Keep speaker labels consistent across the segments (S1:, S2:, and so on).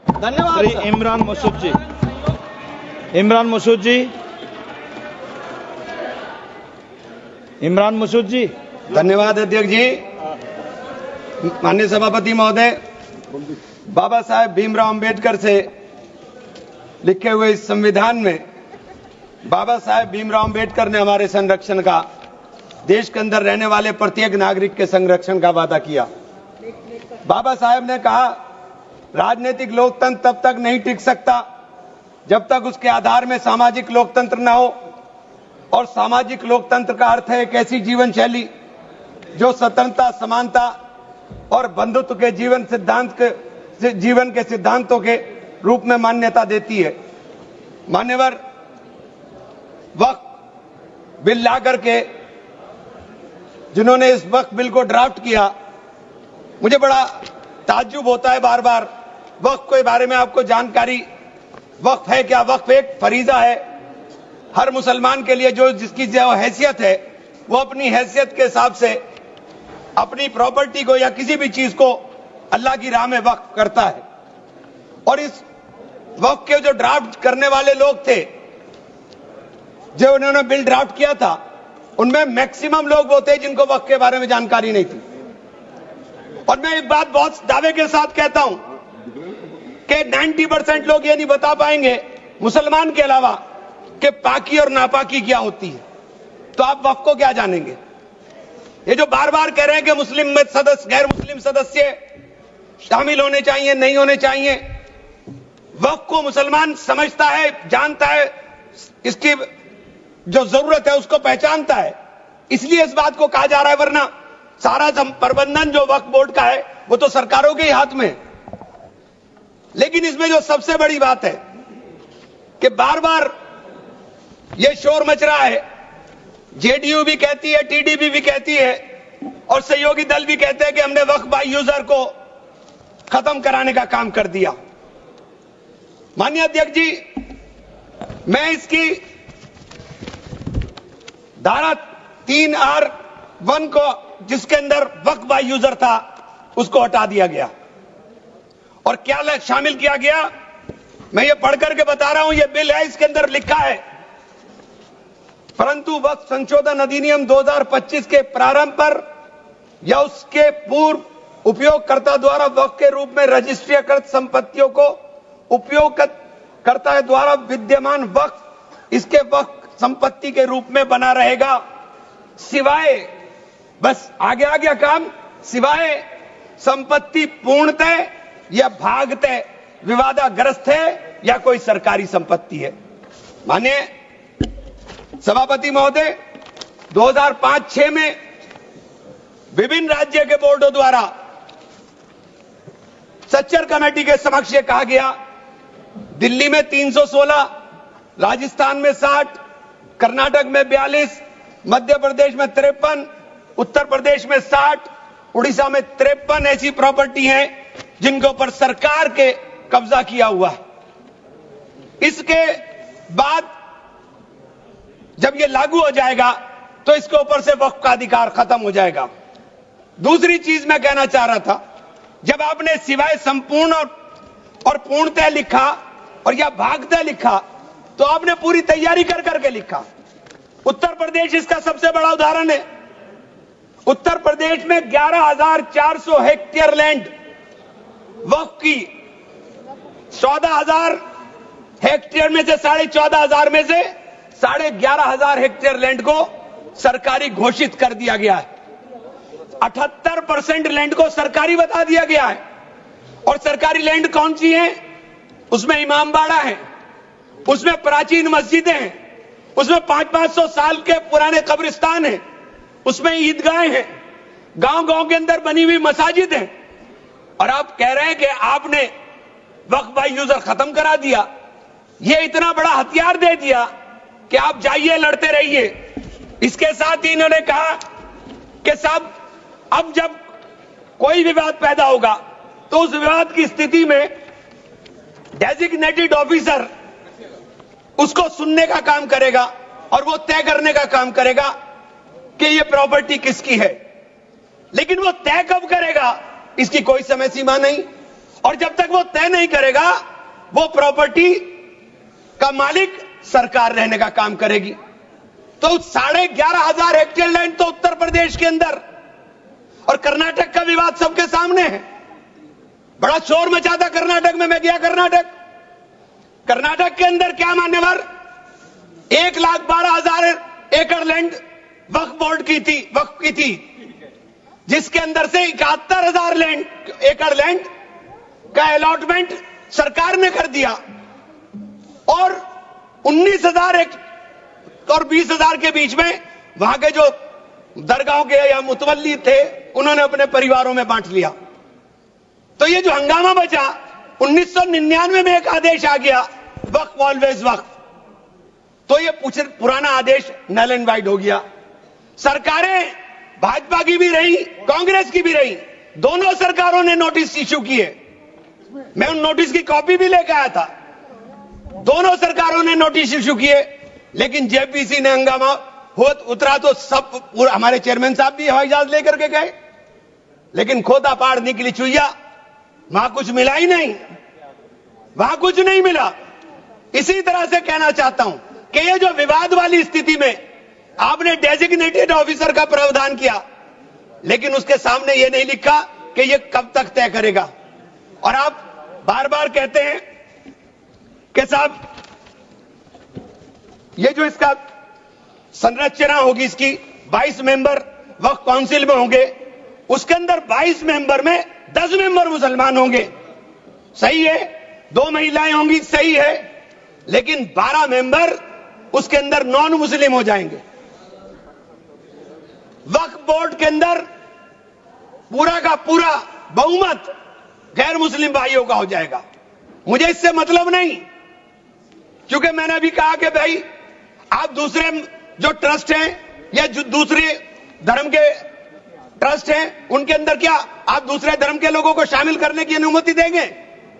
S1: धन्यवाद।
S2: श्री इमरान मसूद जी, इमरान मसूद जी, इमरान मसूद जी।
S3: धन्यवाद अध्यक्ष जी। माननीय सभापति महोदय, बाबा साहेब भीमराव अंबेडकर से लिखे हुए इस संविधान में बाबा साहेब भीमराव अंबेडकर ने हमारे संरक्षण का, देश के अंदर रहने वाले प्रत्येक नागरिक के संरक्षण का वादा किया। बाबा साहेब ने कहा, राजनीतिक लोकतंत्र तब तक नहीं टिक सकता जब तक उसके आधार में सामाजिक लोकतंत्र न हो। और सामाजिक लोकतंत्र का अर्थ है एक ऐसी जीवन शैली जो स्वतंत्रता, समानता और बंधुत्व के जीवन के सिद्धांतों के रूप में मान्यता देती है। मान्यवर, वक्फ बिल ला करके जिन्होंने इस वक्फ बिल को ड्राफ्ट किया, मुझे बड़ा ताज्जुब होता है बार बार। वक्फ के बारे में आपको जानकारी, वक्फ है क्या? वक्फ एक फरीजा है हर मुसलमान के लिए, जो जिसकी जो हैसियत है वो अपनी हैसियत के हिसाब से अपनी प्रॉपर्टी को या किसी भी चीज को अल्लाह की राह में वक्फ करता है। और इस वक्फ के जो ड्राफ्ट करने वाले लोग थे, जो उन्होंने बिल ड्राफ्ट किया था, उनमें मैक्सिमम लोग वो थे जिनको वक्फ के बारे में जानकारी नहीं थी। और मैं एक बात बहुत दावे के साथ कहता हूं कि 90% लोग ये नहीं बता पाएंगे, मुसलमान के अलावा, कि पाकी और नापाकी क्या होती है। तो आप वक्फ को क्या जानेंगे? ये जो बार बार कह रहे हैं कि मुस्लिम में सदस्य, गैर मुस्लिम सदस्य शामिल होने चाहिए, नहीं होने चाहिए, वक्फ को मुसलमान समझता है, जानता है, इसकी जो जरूरत है उसको पहचानता है, इसलिए इस बात को कहा जा रहा है। वरना सारा प्रबंधन जो वक्फ बोर्ड का है वो तो सरकारों के ही हाथ में है। लेकिन इसमें जो सबसे बड़ी बात है कि बार बार ये शोर मच रहा है, जेडीयू भी कहती है, टीडीपी भी कहती है और सहयोगी दल भी कहते हैं कि हमने वक्फ बाय यूजर को खत्म कराने का काम कर दिया। माननीय अध्यक्ष जी, मैं इसकी धारा 3R1 को, जिसके अंदर वक्फ बाय यूजर था, उसको हटा दिया गया। और क्या शामिल किया गया, मैं ये पढ़ करके बता रहा हूं, ये बिल है, इसके अंदर लिखा है, परंतु वक्फ संशोधन अधिनियम 2025 के प्रारंभ पर या उसके पूर्व उपयोगकर्ता द्वारा वक्फ के रूप में रजिस्ट्रीकृत संपत्तियों को उपयोगकर्ता द्वारा विद्यमान वक्फ इसके वक्फ संपत्ति के रूप में बना रहेगा, सिवाय, बस आगे आ गया काम, सिवाय संपत्ति पूर्णतः या भागतः विवादाग्रस्त है या कोई सरकारी संपत्ति है। माने सभापति महोदय, 2005-6 में विभिन्न राज्य के बोर्डों द्वारा सच्चर कमेटी के समक्ष ये कहा गया, दिल्ली में 316, राजस्थान में 60, कर्नाटक में 42, मध्य प्रदेश में 53, उत्तर प्रदेश में 60, उड़ीसा में 53 ऐसी प्रॉपर्टी हैं जिनके ऊपर सरकार के कब्जा किया हुआ है। इसके बाद जब ये लागू हो जाएगा तो इसके ऊपर से वक्फ का अधिकार खत्म हो जाएगा। दूसरी चीज मैं कहना चाह रहा था, जब आपने सिवाय संपूर्ण और पूर्णतः लिखा और या भागतः लिखा, तो आपने पूरी तैयारी कर करके लिखा। उत्तर प्रदेश इसका सबसे बड़ा उदाहरण है। उत्तर प्रदेश में 11,400 हेक्टेयर लैंड वक्फ की, 14,000 हेक्टेयर में से 14,500 में से 11,500 हेक्टेयर लैंड को सरकारी घोषित कर दिया गया है। 78% लैंड को सरकारी बता दिया गया है। और सरकारी लैंड कौन सी है? उसमें इमामबाड़ा है, उसमें प्राचीन मस्जिदें हैं, उसमें 500-500 साल के पुराने कब्रिस्तान हैं, उसमें ईदगाहें हैं, गांव-गांव के अंदर बनी हुई मसाजिद हैं। और आप कह रहे हैं कि आपने वक्फ बाय यूजर खत्म करा दिया। ये इतना बड़ा हथियार दे दिया कि आप जाइए, लड़ते रहिए। इसके साथ ही इन्होंने कहा कि साहब, अब जब कोई विवाद पैदा होगा तो उस विवाद की स्थिति में डेजिग्नेटेड ऑफिसर उसको सुनने का काम करेगा और वो तय करने का काम करेगा कि ये प्रॉपर्टी किसकी है। लेकिन वो तय कब करेगा, इसकी कोई समय सीमा नहीं। और जब तक वो तय नहीं करेगा, वो प्रॉपर्टी का मालिक सरकार रहने का काम करेगी। तो 11,500 हेक्टेयर लैंड तो उत्तर प्रदेश के अंदर, और कर्नाटक का विवाद सबके सामने है। बड़ा शोर मचा था कर्नाटक में, मैं गया कर्नाटक के अंदर क्या मान्यवर 1,12,000 एकड़ लैंड वक्फ बोर्ड की थी, जिसके अंदर से 71,000 एकड़ लैंड का अलॉटमेंट सरकार ने कर दिया, और 19,000 और 20,000 के बीच में वहां के जो दरगाहों के या मुतवल्ली थे, उन्होंने अपने परिवारों में बांट लिया। तो ये जो हंगामा बचा, 1999 में एक आदेश आ गया, वक्फ ऑलवेज वक्फ, तो ये पुराना आदेश नल एंड वाइड हो गया। सरकारें भाजपा की भी रही, कांग्रेस की भी रही, दोनों सरकारों ने नोटिस इश्यू किए। मैं उन नोटिस की कॉपी भी लेकर आया था। दोनों सरकारों ने नोटिस इश्यू किए, लेकिन जेपीसी ने हंगामा उतरा तो सब हमारे चेयरमैन साहब भी हवाई जहाज लेकर के गए, लेकिन खोदा पाड़ निकली चुईया, वहां कुछ मिला ही नहीं, वहां कुछ नहीं मिला। इसी तरह से कहना चाहता हूं कि ये जो विवाद वाली स्थिति में आपने डेजिग्नेटेड ऑफिसर का प्रावधान किया, लेकिन उसके सामने ये नहीं लिखा कि ये कब तक तय करेगा। और आप बार बार कहते हैं कि साहब ये जो इसका संरचना होगी, इसकी 22 मेंबर वक्फ काउंसिल में होंगे, उसके अंदर 22 मेंबर में 10 मेंबर मुसलमान होंगे, सही है, 2 महिलाएं होंगी, सही है, लेकिन 12 मेंबर उसके अंदर नॉन मुस्लिम हो जाएंगे। वक्फ बोर्ड के अंदर पूरा का पूरा बहुमत गैर मुस्लिम भाइयों का हो जाएगा। मुझे इससे मतलब नहीं, क्योंकि मैंने अभी कहा कि भाई आप दूसरे जो ट्रस्ट हैं या जो दूसरे धर्म के ट्रस्ट हैं, उनके अंदर क्या आप दूसरे धर्म के लोगों को शामिल करने की अनुमति देंगे?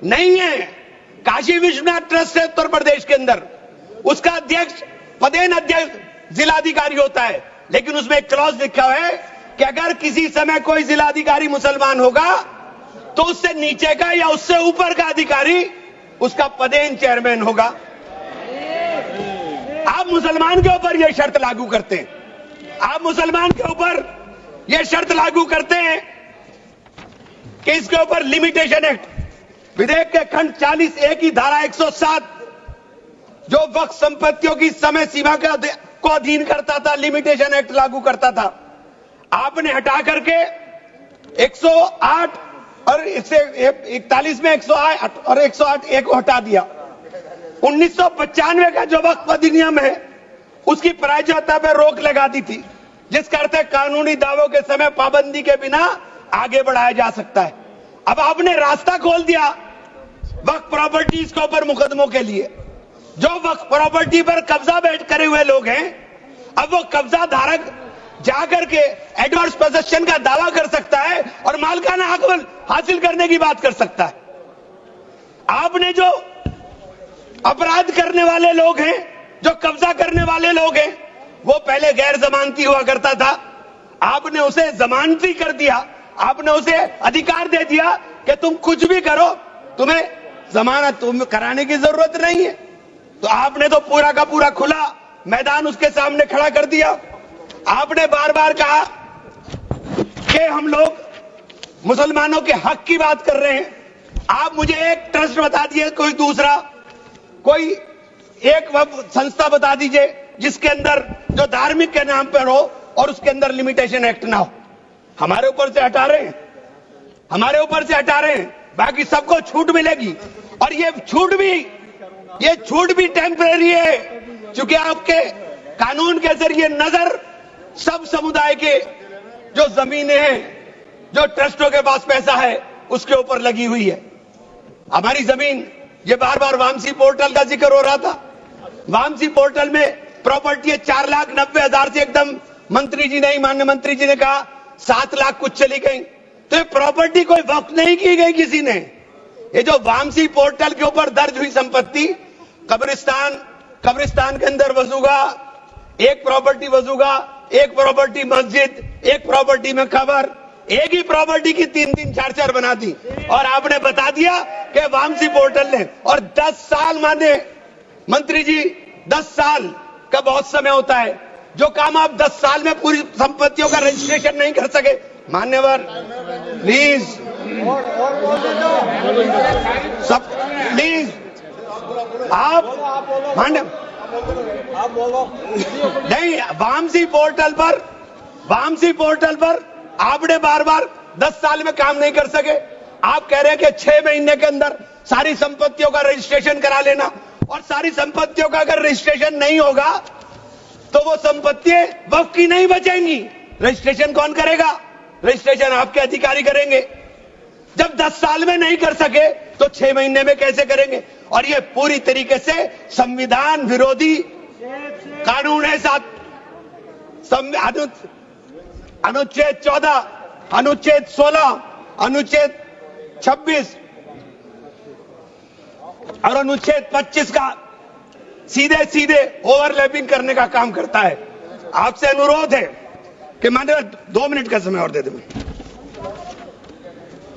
S3: नहीं है। काशी विश्वनाथ ट्रस्ट है उत्तर प्रदेश के अंदर, उसका अध्यक्ष पदेन अध्यक्ष जिलाधिकारी होता है, लेकिन उसमें एक क्लॉज लिखा हुआ है कि अगर किसी समय कोई जिलाधिकारी मुसलमान होगा तो उससे नीचे का या उससे ऊपर का अधिकारी उसका पदेन चेयरमैन होगा। आप मुसलमान के ऊपर यह शर्त लागू करते हैं, आप मुसलमान के ऊपर यह शर्त लागू करते हैं कि इसके ऊपर लिमिटेशन एक्ट, विधेयक के खंड 40A की धारा 107 जो वक्फ संपत्तियों की समय सीमा को अधीन करता था, लिमिटेशन एक्ट लागू करता था, आपने हटा करके 108 और इससे 41 में 108 और 108A को हटा दिया। 1995 का जो वक्फ अधिनियम है उसकी प्रायज्यता पर रोक लगा दी थी, जिसका अर्थ है कानूनी दावों के समय पाबंदी के बिना आगे बढ़ाया जा सकता है। अब आपने रास्ता खोल दिया वक्फ प्रॉपर्टीज के ऊपर मुकदमों के लिए। जो वक्फ प्रॉपर्टी पर कब्जा बैठ करे हुए लोग हैं, अब वो कब्जा धारक जाकर के एडवर्स पोजेशन का दावा कर सकता है और मालिकाना हक हासिल करने की बात कर सकता है। आपने जो अपराध करने वाले लोग हैं, जो कब्जा करने वाले लोग हैं, वो पहले गैर जमानती हुआ करता था, आपने उसे जमानती कर दिया, आपने उसे अधिकार दे दिया कि तुम कुछ भी करो, तुम्हें जमानत कराने की जरूरत नहीं है। तो आपने तो पूरा का पूरा खुला मैदान उसके सामने खड़ा कर दिया। आपने बार बार कहा कि हम लोग मुसलमानों के हक की बात कर रहे हैं। आप मुझे एक ट्रस्ट बता दिए, कोई दूसरा, कोई एक संस्था बता दीजिए जिसके अंदर जो धार्मिक के नाम पर हो और उसके अंदर लिमिटेशन एक्ट ना हो। हमारे ऊपर से हटा रहे हैं, हमारे ऊपर से हटा रहे हैं, बाकी सबको छूट मिलेगी। और ये छूट भी टेम्परेरी है, क्योंकि आपके कानून के जरिए नजर सब समुदाय के जो जमीनें हैं, जो ट्रस्टों के पास पैसा है, उसके ऊपर लगी हुई है। हमारी जमीन, ये बार बार वामसी पोर्टल का जिक्र हो रहा था, वामसी पोर्टल में प्रॉपर्टी है 4,90,000 से एकदम मंत्री जी ने, माननीय मंत्री जी ने कहा 7 लाख कुछ चली गई। तो ये प्रॉपर्टी कोई वक्त नहीं की गई किसी ने। ये जो वामसी पोर्टल के ऊपर दर्ज हुई संपत्ति, कब्रिस्तान के अंदर वसूगा, एक प्रॉपर्टी वसूगा, एक प्रॉपर्टी मस्जिद, एक प्रॉपर्टी में कब्र, एक ही प्रॉपर्टी की 3-3, 4-4 बना दी और आपने बता दिया कि वामसी पोर्टल ने। और 10 साल माने मंत्री जी, 10 साल का बहुत समय होता है। जो काम आप 10 साल में पूरी संपत्तियों का रजिस्ट्रेशन नहीं कर सके, मान्यवर प्लीज सब प्लीज आप मान्य नहीं, वामसी पोर्टल पर आपने बार बार 10 साल में काम नहीं कर सके। आप कह रहे हैं कि 6 महीने के अंदर सारी संपत्तियों का रजिस्ट्रेशन करा लेना, और सारी संपत्तियों का अगर रजिस्ट्रेशन नहीं होगा तो वो संपत्ति वक्फ की नहीं बचेंगी। रजिस्ट्रेशन कौन करेगा? रजिस्ट्रेशन आपके अधिकारी करेंगे। जब 10 साल में नहीं कर सके तो 6 महीने में कैसे करेंगे? और ये पूरी तरीके से संविधान विरोधी कानून है। साथ अनुच्छेद 14, अनुच्छेद 16, अनुच्छेद 26 और अनुच्छेद 25 का सीधे सीधे ओवरलैपिंग करने का काम करता है। आपसे अनुरोध है कि माननीय 2 मिनट का समय और दे दें।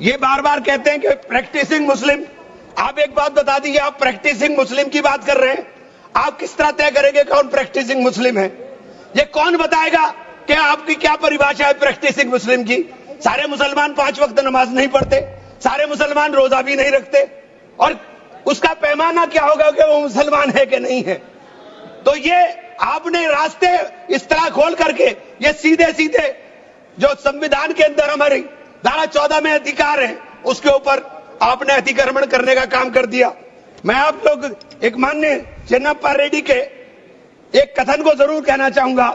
S3: ये बार बार कहते हैं कि प्रैक्टिसिंग मुस्लिम। आप एक बात बता दीजिए, आप प्रैक्टिसिंग मुस्लिम की बात कर रहे हैं, आप किस तरह तय करेंगे कौन प्रैक्टिसिंग मुस्लिम है? ये कौन बताएगा कि आपकी क्या परिभाषा है प्रैक्टिसिंग मुस्लिम की? सारे मुसलमान 5 वक्त नमाज नहीं पढ़ते, सारे मुसलमान रोजा भी नहीं रखते, और उसका पैमाना क्या होगा कि वो मुसलमान है कि नहीं है? तो ये आपने रास्ते इस तरह खोल करके ये सीधे सीधे जो संविधान के अंदर हमारी धारा 14 में अधिकार है उसके ऊपर आपने अतिक्रमण करने का काम कर दिया। मैं आप लोग एक माननीय चेन्नप्पा रेड्डी के एक कथन को जरूर कहना चाहूंगा।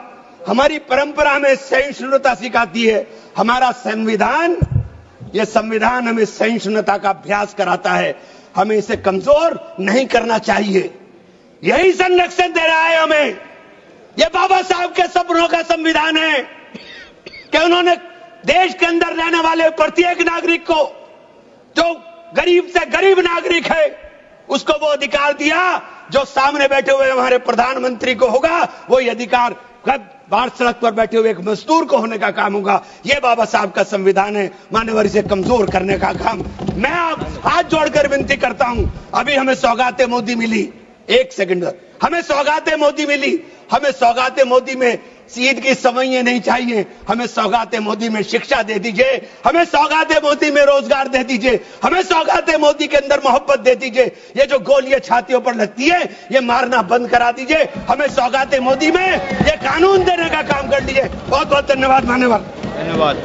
S3: हमारी परंपरा में सहिष्णुता सिखाती है, हमारा संविधान, यह संविधान हमें सहिष्णुता का अभ्यास कराता है। हमें इसे कमजोर नहीं करना चाहिए। यही संरक्षण दे रहा है हमें। यह बाबा साहब के सपनों का संविधान है कि उन्होंने देश के अंदर रहने वाले प्रत्येक नागरिक को, जो गरीब से गरीब नागरिक है, उसको वो अधिकार दिया जो सामने बैठे हुए हमारे प्रधानमंत्री को होगा। वो ये अधिकार बाहर सड़क पर बैठे हुए एक मजदूर को होने का काम होगा। ये बाबा साहब का संविधान है। मान्यवर, इसे कमजोर करने का काम मैं आप हाथ जोड़कर विनती करता हूं। अभी हमें सौगाते मोदी मिली, 1 सेकंड, हमें सौगाते मोदी मिली। हमें सौगाते मोदी में ईद की सवैयां नहीं चाहिए, हमें सौगाते मोदी में शिक्षा दे दीजिए, हमें सौगाते मोदी में रोजगार दे दीजिए, हमें सौगाते मोदी के अंदर मोहब्बत दे दीजिए। ये जो गोलियां छातियों पर लगती है ये मारना बंद करा दीजिए। हमें सौगाते मोदी में ये कानून देने का काम कर दीजिए। बहुत बहुत धन्यवाद। मान्यवर,
S2: धन्यवाद।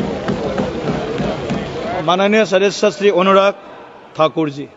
S2: माननीय सदस्य श्री अनुराग ठाकुर जी।